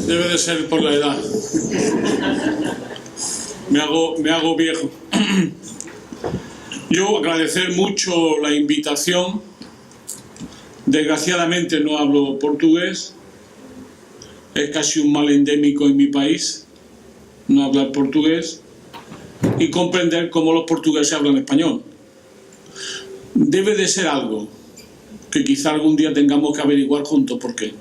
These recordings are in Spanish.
Debe de ser por la edad. Me hago viejo. Yo agradecer mucho la invitación. Desgraciadamente no hablo portugués. Es casi un mal endémico en mi país no hablar portugués y comprender cómo los portugueses hablan español. Debe de ser algo que quizá algún día tengamos que averiguar juntos por qué.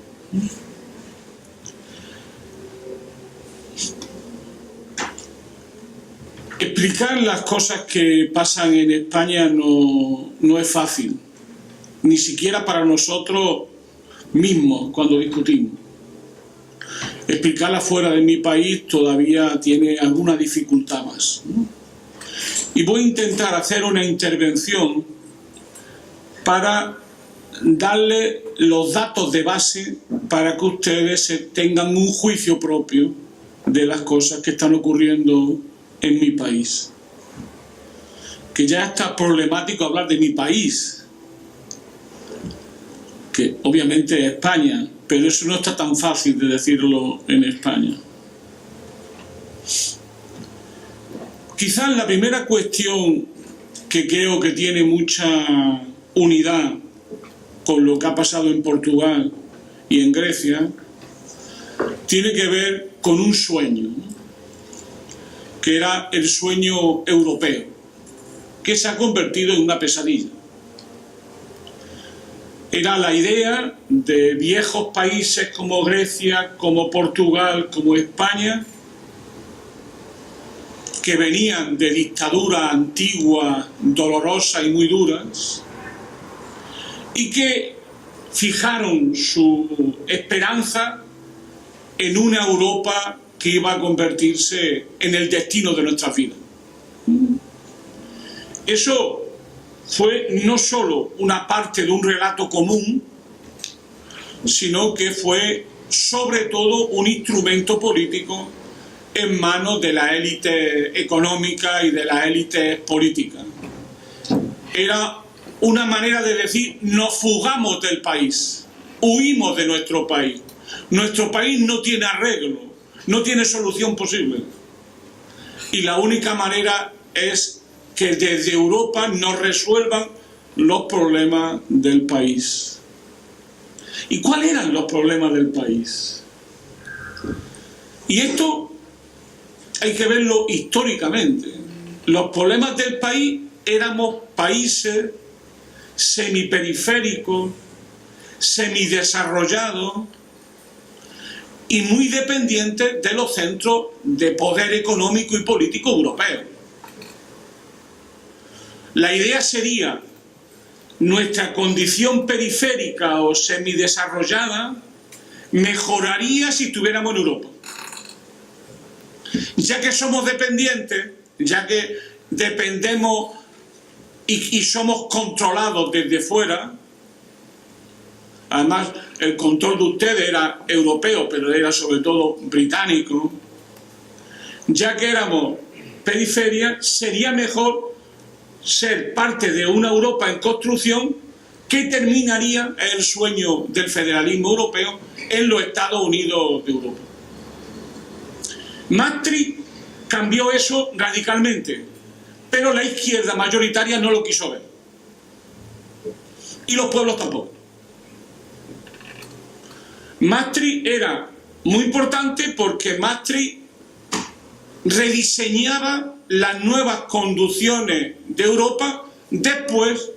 Explicar las cosas que pasan en España no es fácil, ni siquiera para nosotros mismos cuando discutimos. Explicarla fuera de mi país todavía tiene alguna dificultad más, ¿no? Y voy a intentar hacer una intervención para darle los datos de base para que ustedes tengan un juicio propio de las cosas que están ocurriendo en mi país. Que ya está problemático hablar de mi país, que obviamente es España, pero eso no está tan fácil de decirlo en España. Quizás la primera cuestión que creo que tiene mucha unidad con lo que ha pasado en Portugal y en Grecia tiene que ver con un sueño, ¿no? Que era el sueño europeo, que se ha convertido en una pesadilla. Era la idea de viejos países como Grecia, como Portugal, como España, que venían de dictaduras antiguas, dolorosas y muy duras, y que fijaron su esperanza en una Europa que iba a convertirse en el destino de nuestra vida. Eso fue no solo una parte de un relato común, sino que fue sobre todo un instrumento político en manos de la élite económica y de la élite política. Era una manera de decir: nos fugamos del país, huimos de nuestro país. Nuestro país no tiene arreglo, no tiene solución posible. Y la única manera es que desde Europa nos resuelvan los problemas del país. ¿Y cuáles eran los problemas del país? Y esto hay que verlo históricamente. Los problemas del país éramos países semiperiféricos, semidesarrollados y muy dependientes de los centros de poder económico y político europeos. La idea sería: nuestra condición periférica o semidesarrollada mejoraría si estuviéramos en Europa. Ya que somos dependientes, ya que dependemos y somos controlados desde fuera, además el control de ustedes era europeo, pero era sobre todo británico, ya que éramos periferia, sería mejor ser parte de una Europa en construcción que terminaría el sueño del federalismo europeo en los Estados Unidos de Europa. Maastricht cambió eso radicalmente, pero la izquierda mayoritaria no lo quiso ver. Y los pueblos tampoco. Maastricht era muy importante porque Maastricht rediseñaba las nuevas conducciones de Europa después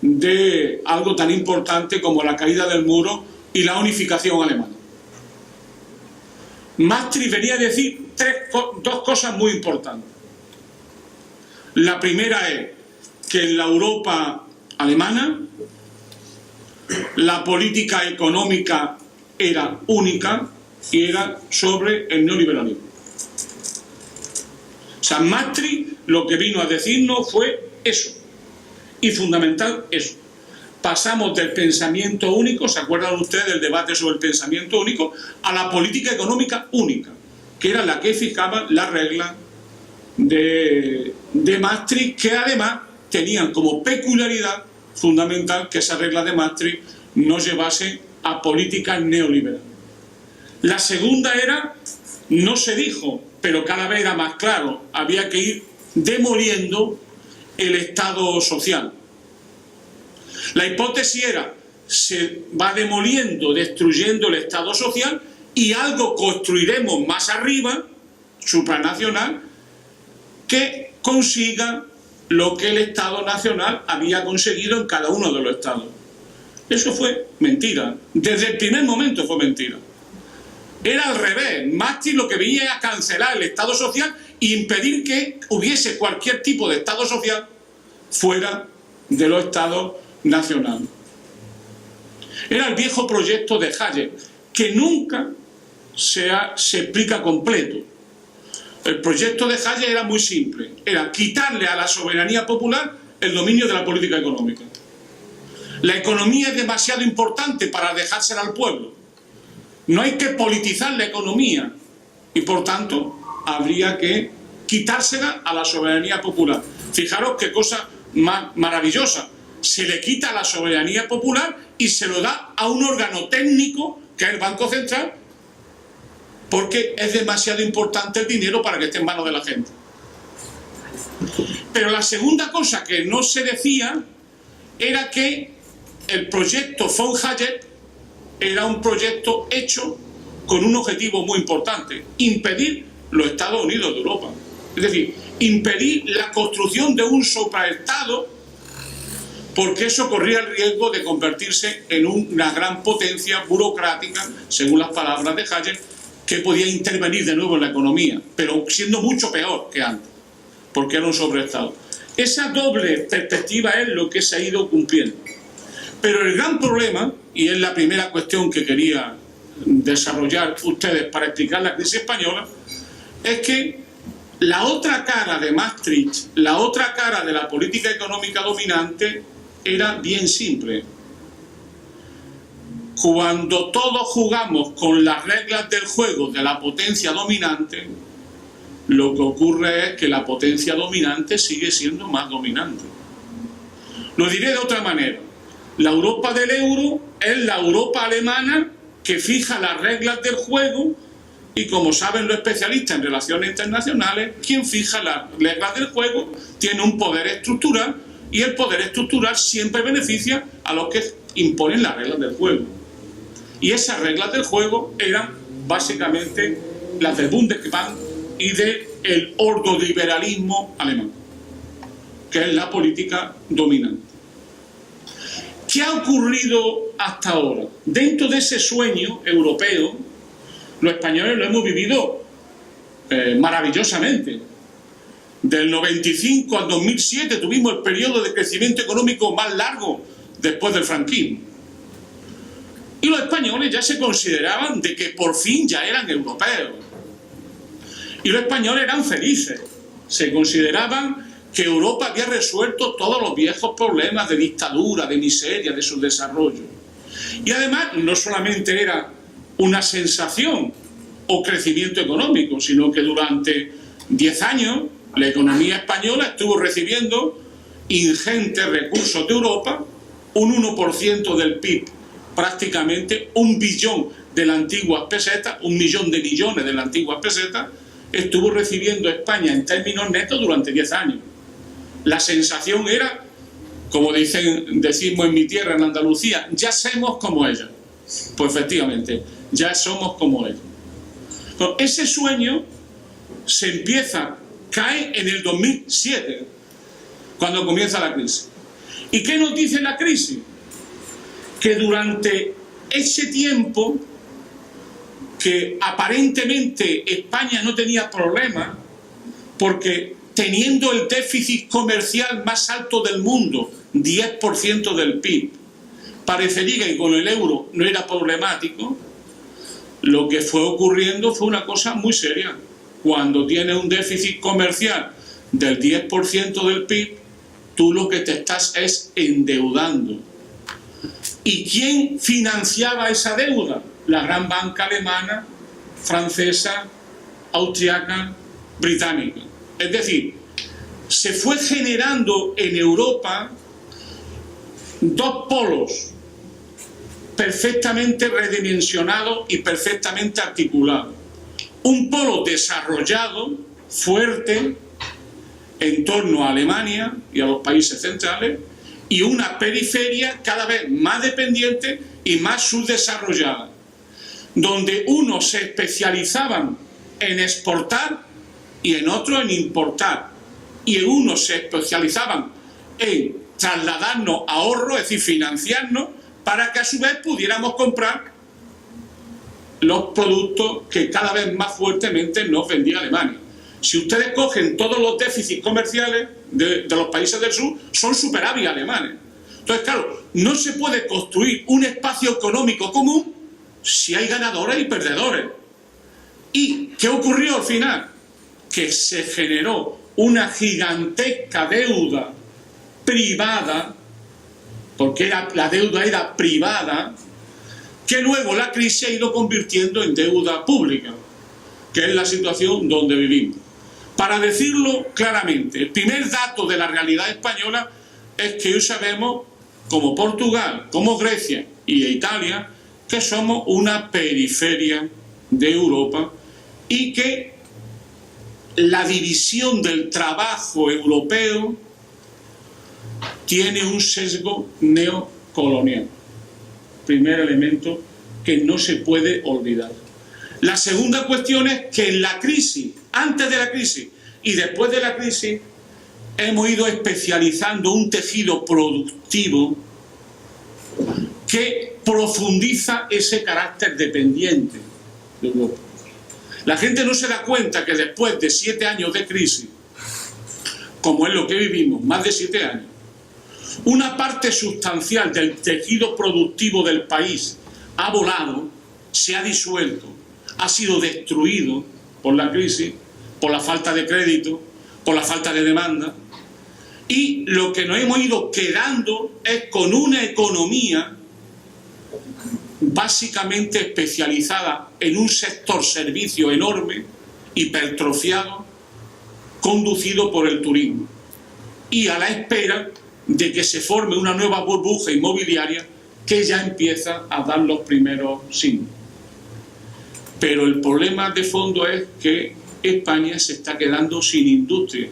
de algo tan importante como la caída del muro y la unificación alemana. Maastricht venía a decir dos cosas muy importantes. La primera es que en la Europa alemana la política económica era única y era sobre el neoliberalismo. O sea, Maastricht lo que vino a decirnos fue eso, y fundamental eso. Pasamos del pensamiento único, ¿se acuerdan ustedes del debate sobre el pensamiento único?, a la política económica única, que era la que fijaba la regla de Maastricht, que además tenían como peculiaridad fundamental que esa regla de Maastricht no llevase a políticas neoliberales. La segunda era, no se dijo, pero cada vez era más claro, había que ir demoliendo el Estado social. La hipótesis era, se va demoliendo, destruyendo el Estado social y algo construiremos más arriba, supranacional, que consiga lo que el Estado nacional había conseguido en cada uno de los estados. Eso fue mentira. Desde el primer momento fue mentira. Era al revés. Maastricht lo que venía era cancelar el Estado social e impedir que hubiese cualquier tipo de Estado social fuera de los estados nacionales. Era el viejo proyecto de Hayek, que nunca se explica completo. El proyecto de Hayek era muy simple, era quitarle a la soberanía popular el dominio de la política económica. La economía es demasiado importante para dejársela al pueblo. No hay que politizar la economía y por tanto habría que quitársela a la soberanía popular. Fijaros qué cosa más maravillosa. Se le quita la soberanía popular y se lo da a un órgano técnico que es el Banco Central, porque es demasiado importante el dinero para que esté en manos de la gente. Pero la segunda cosa que no se decía era que el proyecto von Hayek era un proyecto hecho con un objetivo muy importante: impedir los Estados Unidos de Europa. Es decir, impedir la construcción de un supraestado, porque eso corría el riesgo de convertirse en una gran potencia burocrática, según las palabras de Hayek, que podía intervenir de nuevo en la economía, pero siendo mucho peor que antes, porque era un sobreestado. Esa doble perspectiva es lo que se ha ido cumpliendo. Pero el gran problema, y es la primera cuestión que quería desarrollar ustedes para explicar la crisis española, es que la otra cara de Maastricht, la otra cara de la política económica dominante, era bien simple. Cuando todos jugamos con las reglas del juego de la potencia dominante, lo que ocurre es que la potencia dominante sigue siendo más dominante. Lo diré de otra manera. La Europa del euro es la Europa alemana que fija las reglas del juego y, como saben los especialistas en relaciones internacionales, quien fija las reglas del juego tiene un poder estructural y el poder estructural siempre beneficia a los que imponen las reglas del juego. Y esas reglas del juego eran básicamente las del Bundesbank y del ordoliberalismo alemán, que es la política dominante. ¿Qué ha ocurrido hasta ahora? Dentro de ese sueño europeo, los españoles lo hemos vivido maravillosamente. Del 95 al 2007 tuvimos el periodo de crecimiento económico más largo después del franquismo. Y los españoles ya se consideraban de que por fin ya eran europeos. Y los españoles eran felices. Se consideraban que Europa había resuelto todos los viejos problemas de dictadura, de miseria, de su desarrollo. Y además no solamente era una sensación o crecimiento económico, sino que durante 10 años la economía española estuvo recibiendo ingentes recursos de Europa, un 1% del PIB, prácticamente 1 billón de las antiguas pesetas, 1 millón de millones de las antiguas pesetas, estuvo recibiendo España en términos netos durante 10 años. La sensación era, como decimos en mi tierra, en Andalucía, ya somos como ella. Pues efectivamente, ya somos como ella. Entonces, ese sueño cae en el 2007, cuando comienza la crisis. ¿Y qué nos dice la crisis? Que durante ese tiempo que aparentemente España no tenía problemas, porque teniendo el déficit comercial más alto del mundo, 10% del PIB, parecería que con el euro no era problemático. Lo que fue ocurriendo fue una cosa muy seria. Cuando tienes un déficit comercial del 10% del PIB, tú lo que te estás es endeudando. ¿Y quién financiaba esa deuda? La gran banca alemana, francesa, austriaca, británica. Es decir, se fue generando en Europa dos polos perfectamente redimensionado y perfectamente articulado. Un polo desarrollado, fuerte, en torno a Alemania y a los países centrales, y una periferia cada vez más dependiente y más subdesarrollada, donde unos se especializaban en exportar y en otros en importar, y en unos se especializaban en trasladarnos ahorros, es decir, financiarnos, para que a su vez pudiéramos comprar los productos que cada vez más fuertemente nos vendía Alemania. Si ustedes cogen todos los déficits comerciales de los países del sur, son superávit alemanes. Entonces, claro, no se puede construir un espacio económico común si hay ganadores y perdedores. ¿Y qué ocurrió al final? Que se generó una gigantesca deuda privada, porque la deuda era privada, que luego la crisis ha ido convirtiendo en deuda pública, que es la situación donde vivimos. Para decirlo claramente, el primer dato de la realidad española es que hoy sabemos, como Portugal, como Grecia y Italia, que somos una periferia de Europa y que la división del trabajo europeo tiene un sesgo neocolonial. Primer elemento que no se puede olvidar. La segunda cuestión es que en la crisis, antes de la crisis y después de la crisis, hemos ido especializando un tejido productivo que profundiza ese carácter dependiente de Europa. La gente no se da cuenta que después de 7 años de crisis, como es lo que vivimos, más de 7 años, una parte sustancial del tejido productivo del país ha volado, se ha disuelto, ha sido destruido por la crisis, por la falta de crédito, por la falta de demanda, y lo que nos hemos ido quedando es con una economía básicamente especializada en un sector servicio enorme, hipertrofiado, conducido por el turismo, y a la espera de que se forme una nueva burbuja inmobiliaria que ya empieza a dar los primeros signos. Pero el problema de fondo es que España se está quedando sin industria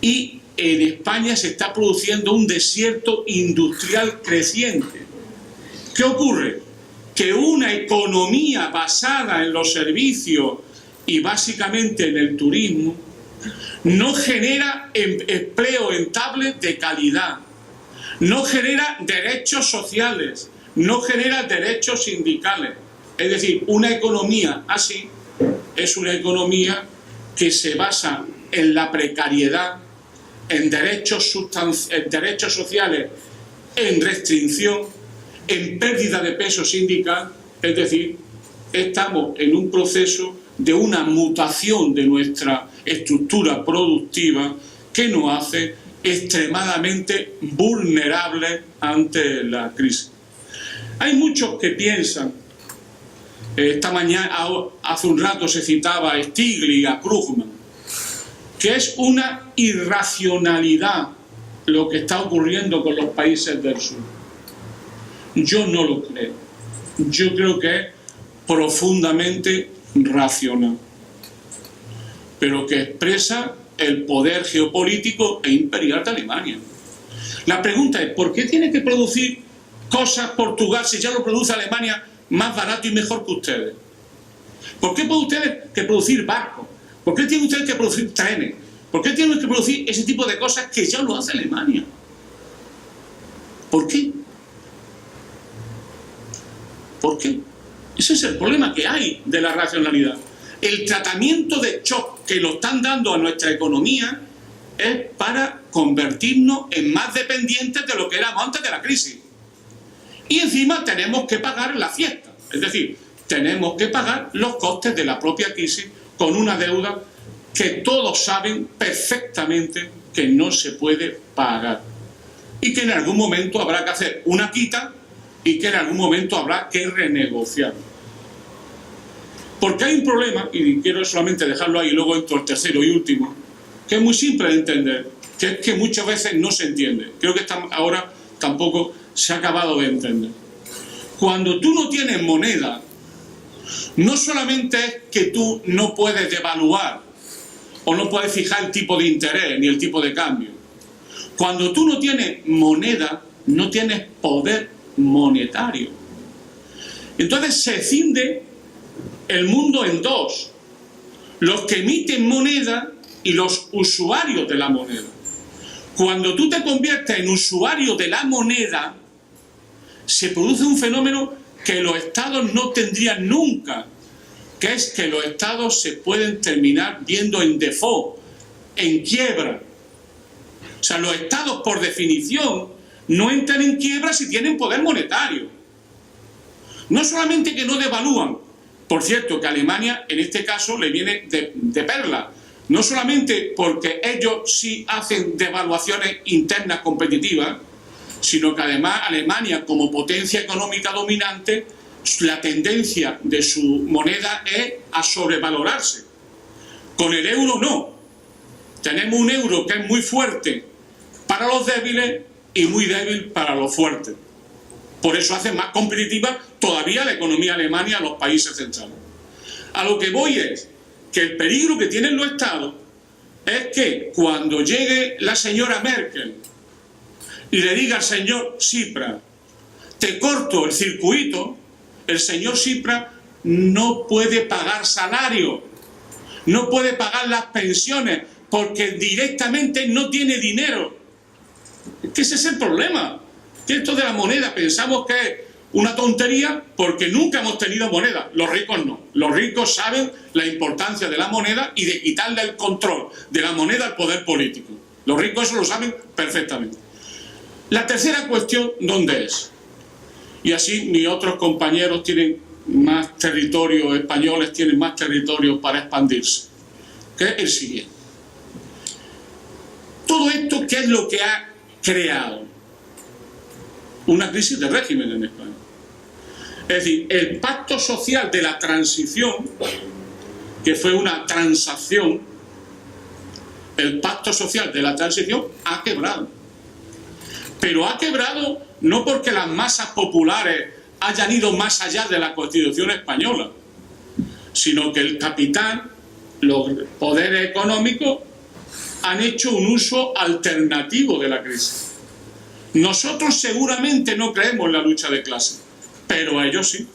y en España se está produciendo un desierto industrial creciente. ¿Qué ocurre? Que una economía basada en los servicios y básicamente en el turismo no genera empleo estable de calidad, no genera derechos sociales, no genera derechos sindicales. Es decir, una economía así es una economía que se basa en la precariedad, en derechos sociales, en restricción, en pérdida de peso sindical. Es decir, estamos en un proceso de una mutación de nuestra estructura productiva que nos hace extremadamente vulnerables ante la crisis. Hay muchos que piensan, esta mañana, hace un rato se citaba a Stiglitz, a Krugman, que es una irracionalidad lo que está ocurriendo con los países del sur. Yo no lo creo. Yo creo que es profundamente racional, pero que expresa el poder geopolítico e imperial de Alemania. La pregunta es, ¿por qué tiene que producir cosas Portugal si ya lo produce Alemania más barato y mejor que ustedes? ¿Por qué pueden ustedes que producir barcos? ¿Por qué tienen ustedes que producir trenes? ¿Por qué tienen que producir ese tipo de cosas que ya lo hace Alemania? ¿Por qué? ¿Por qué? Ese es el problema que hay de la racionalidad. El tratamiento de shock que lo están dando a nuestra economía es para convertirnos en más dependientes de lo que éramos antes de la crisis. Y encima tenemos que pagar la fiesta. Es decir, tenemos que pagar los costes de la propia crisis con una deuda que todos saben perfectamente que no se puede pagar. Y que en algún momento habrá que hacer una quita y que en algún momento habrá que renegociar. Porque hay un problema, y quiero solamente dejarlo ahí y luego entro al tercero y último, que es muy simple de entender, que es que muchas veces no se entiende. Creo que ahora tampoco se ha acabado de entender. Cuando tú no tienes moneda, no solamente es que tú no puedes devaluar o no puedes fijar el tipo de interés ni el tipo de cambio. Cuando tú no tienes moneda, no tienes poder monetario. Entonces se cinde el mundo en dos: los que emiten moneda y los usuarios de la moneda. Cuando tú te conviertes en usuario de la moneda, se produce un fenómeno que los estados no tendrían nunca, que es que los estados se pueden terminar viendo en default, en quiebra. O sea, los estados, por definición, no entran en quiebra si tienen poder monetario. No solamente que no devalúan, por cierto, que a Alemania, en este caso, le viene de perla. No solamente porque ellos sí hacen devaluaciones internas competitivas, sino que además Alemania, como potencia económica dominante, la tendencia de su moneda es a sobrevalorarse. Con el euro no. Tenemos un euro que es muy fuerte para los débiles y muy débil para los fuertes. Por eso hace más competitiva todavía la economía alemana a los países centrales. A lo que voy es que el peligro que tienen los estados es que cuando llegue la señora Merkel y le diga al señor Tsipras, te corto el circuito, el señor Tsipras no puede pagar salario, no puede pagar las pensiones, porque directamente no tiene dinero. Es que ese es el problema. Que esto de la moneda pensamos que es una tontería porque nunca hemos tenido moneda. Los ricos no. Los ricos saben la importancia de la moneda y de quitarle el control de la moneda al poder político. Los ricos eso lo saben perfectamente. La tercera cuestión, ¿dónde es? Y así mis otros compañeros tienen más territorios, españoles tienen más territorios para expandirse, que es el siguiente. Todo esto, ¿qué es lo que ha creado? Una crisis de régimen en España. Es decir, el pacto social de la transición, que fue una transacción, el pacto social de la transición ha quebrado. Pero ha quebrado no porque las masas populares hayan ido más allá de la Constitución española, sino que el capital, los poderes económicos, han hecho un uso alternativo de la crisis. Nosotros seguramente no creemos en la lucha de clase, pero ellos sí.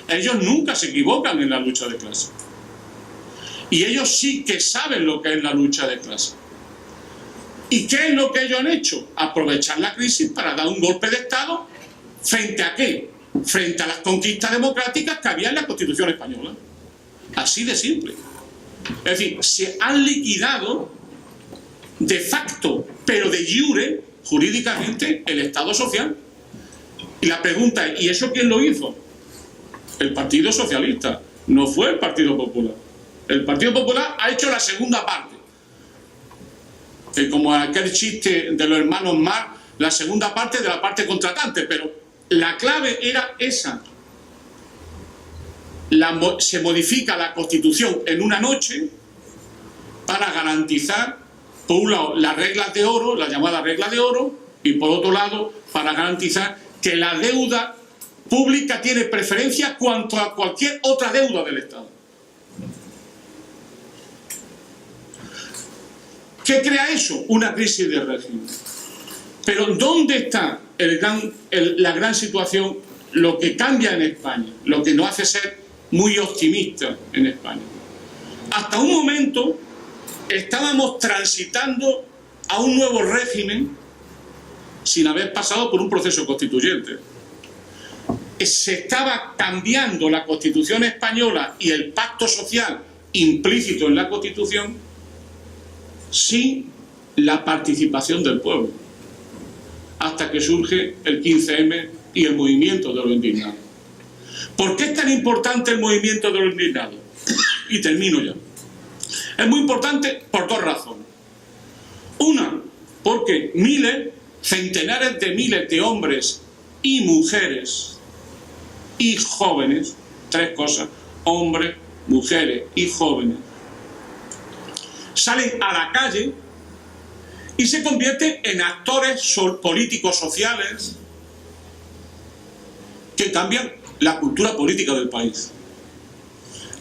Ellos nunca se equivocan en la lucha de clase. Y ellos sí que saben lo que es la lucha de clase. ¿Y qué es lo que ellos han hecho? Aprovechar la crisis para dar un golpe de Estado. ¿Frente a qué? Frente a las conquistas democráticas que había en la Constitución española. Así de simple. Es decir, se han liquidado de facto, pero de jure, jurídicamente, el Estado social. Y la pregunta es, ¿y eso quién lo hizo? El Partido Socialista, no fue el Partido Popular. El Partido Popular ha hecho la segunda parte. Como aquel chiste de los hermanos Marx, la segunda parte de la parte contratante, pero la clave era esa. Se modifica la Constitución en una noche para garantizar, por un lado, las reglas de oro, la llamada regla de oro, y por otro lado, para garantizar que la deuda pública tiene preferencia cuanto a cualquier otra deuda del Estado. ¿Qué crea eso? Una crisis de régimen. Pero ¿dónde está la gran situación, lo que cambia en España, lo que nos hace ser muy optimistas en España? Hasta un momento estábamos transitando a un nuevo régimen sin haber pasado por un proceso constituyente. Se estaba cambiando la Constitución española y el pacto social implícito en la Constitución sin la participación del pueblo, hasta que surge el 15M y el movimiento de los indignados. ¿Por qué es tan importante el movimiento de los indignados? Y termino ya. Es muy importante por dos razones. Una, porque miles, centenares de miles de hombres y mujeres y jóvenes, tres cosas, hombres, mujeres y jóvenes, salen a la calle y se convierten en actores políticos sociales que cambian la cultura política del país.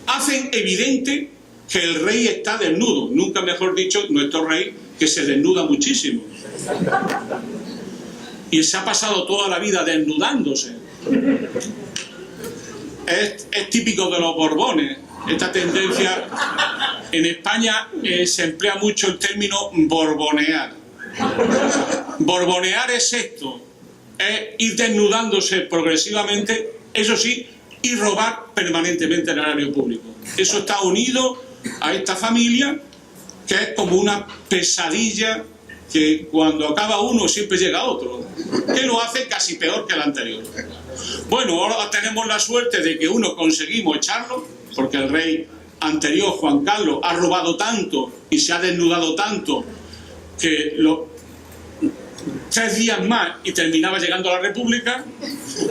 Hacen evidente que el rey está desnudo, nunca mejor dicho, nuestro rey, que se desnuda muchísimo. Y se ha pasado toda la vida desnudándose. Es típico de los Borbones, esta tendencia. En España se emplea mucho el término borbonear. Borbonear es esto, es ir desnudándose progresivamente, eso sí, y robar permanentemente en el erario público. Eso está unido a esta familia, que es como una pesadilla que cuando acaba uno siempre llega otro, que lo hace casi peor que el anterior. Bueno, ahora tenemos la suerte de que uno conseguimos echarlo, porque el rey anterior, Juan Carlos, ha robado tanto y se ha desnudado tanto que 3 días más y terminaba llegando a la República,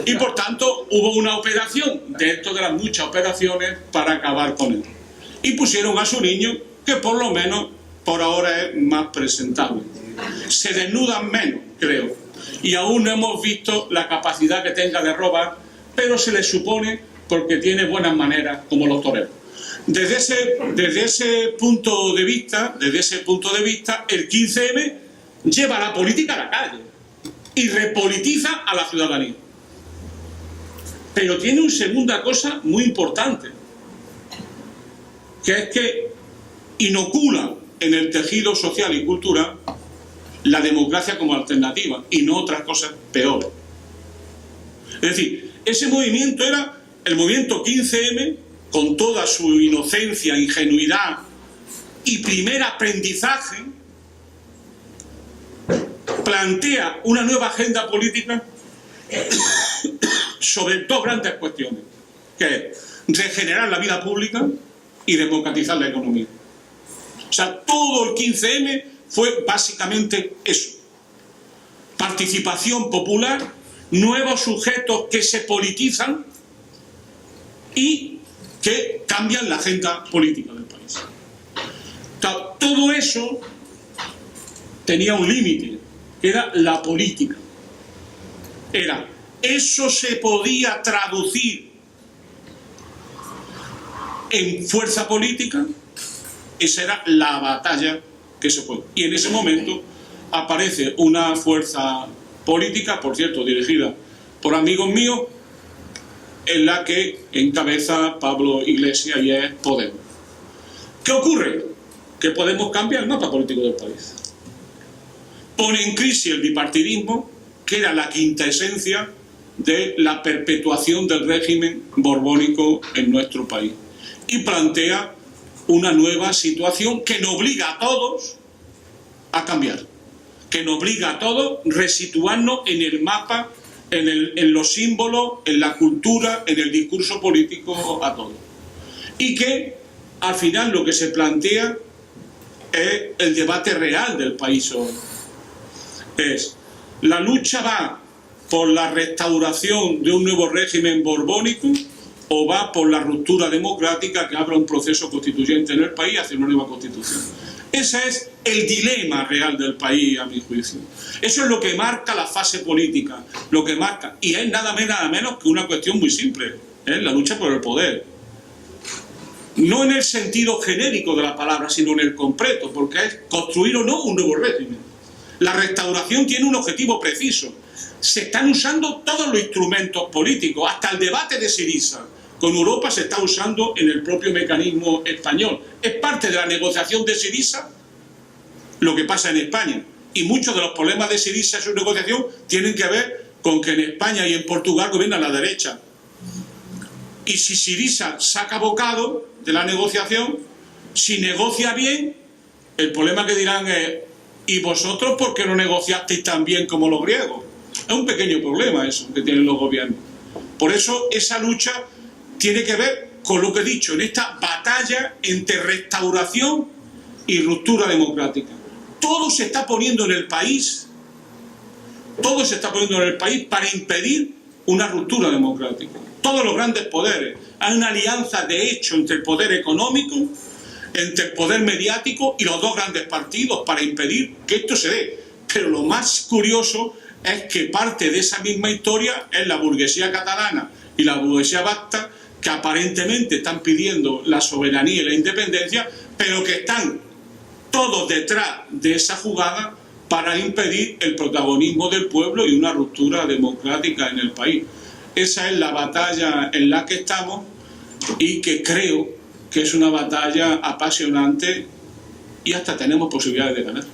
y por tanto hubo una operación dentro de las muchas operaciones para acabar con él. Y pusieron a su niño, que por lo menos por ahora es más presentable. Se desnudan menos, creo, y aún no hemos visto la capacidad que tenga de robar, pero se le supone porque tiene buenas maneras, como los toreros. Desde ese punto de vista, el 15M lleva la política a la calle y repolitiza a la ciudadanía. Pero tiene una segunda cosa muy importante, que es que inocula en el tejido social y cultural la democracia como alternativa y no otras cosas peores. Es decir, ese movimiento era el movimiento 15M, con toda su inocencia, ingenuidad y primer aprendizaje, plantea una nueva agenda política sobre 2 grandes cuestiones, que es regenerar la vida pública y democratizar la economía. O sea, todo el 15M fue básicamente eso: participación popular, nuevos sujetos que se politizan y que cambian la agenda política del país. Todo eso tenía un límite, que era la política. Eso se podía traducir en fuerza política. Esa era la batalla que se fue. Y en ese momento aparece una fuerza política, por cierto, dirigida por amigos míos, en la que encabeza Pablo Iglesias, y es Podemos. ¿Qué ocurre? Que Podemos cambia el mapa político del país. Pone en crisis el bipartidismo, que era la quintaesencia de la perpetuación del régimen borbónico en nuestro país. Y plantea una nueva situación que nos obliga a todos a cambiar, que nos obliga a todos a resituarnos en el mapa, en los símbolos, en la cultura, en el discurso político, a todos. Y que al final lo que se plantea es el debate real del país hoy. Es: ¿la lucha va por la restauración de un nuevo régimen borbónico o va por la ruptura democrática que abra un proceso constituyente en el país hacia una nueva constitución? Ese es el dilema real del país, a mi juicio. Eso es lo que marca la fase política, lo que marca, y es nada menos que una cuestión muy simple, la lucha por el poder. No en el sentido genérico de la palabra, sino en el concreto, porque es construir o no un nuevo régimen. La restauración tiene un objetivo preciso. Se están usando todos los instrumentos políticos, hasta el debate de Syriza con Europa se está usando en el propio mecanismo español. Es parte de la negociación de Syriza lo que pasa en España. Y muchos de los problemas de Syriza en su negociación tienen que ver con que en España y en Portugal gobierna la derecha. Y si Syriza saca bocado de la negociación, si negocia bien, el problema que dirán es: ¿y vosotros por qué no negociasteis tan bien como los griegos? Es un pequeño problema eso que tienen los gobiernos. Por eso esa lucha tiene que ver con lo que he dicho, en esta batalla entre restauración y ruptura democrática. Todo se está poniendo en el país, para impedir una ruptura democrática. Todos los grandes poderes. Hay una alianza de hecho entre el poder económico, entre el poder mediático y los 2 grandes partidos para impedir que esto se dé. Pero lo más curioso es que parte de esa misma historia es la burguesía catalana y la burguesía vasca, que aparentemente están pidiendo la soberanía y la independencia, pero que están todos detrás de esa jugada para impedir el protagonismo del pueblo y una ruptura democrática en el país. Esa es la batalla en la que estamos y que creo que es una batalla apasionante y hasta tenemos posibilidades de ganar.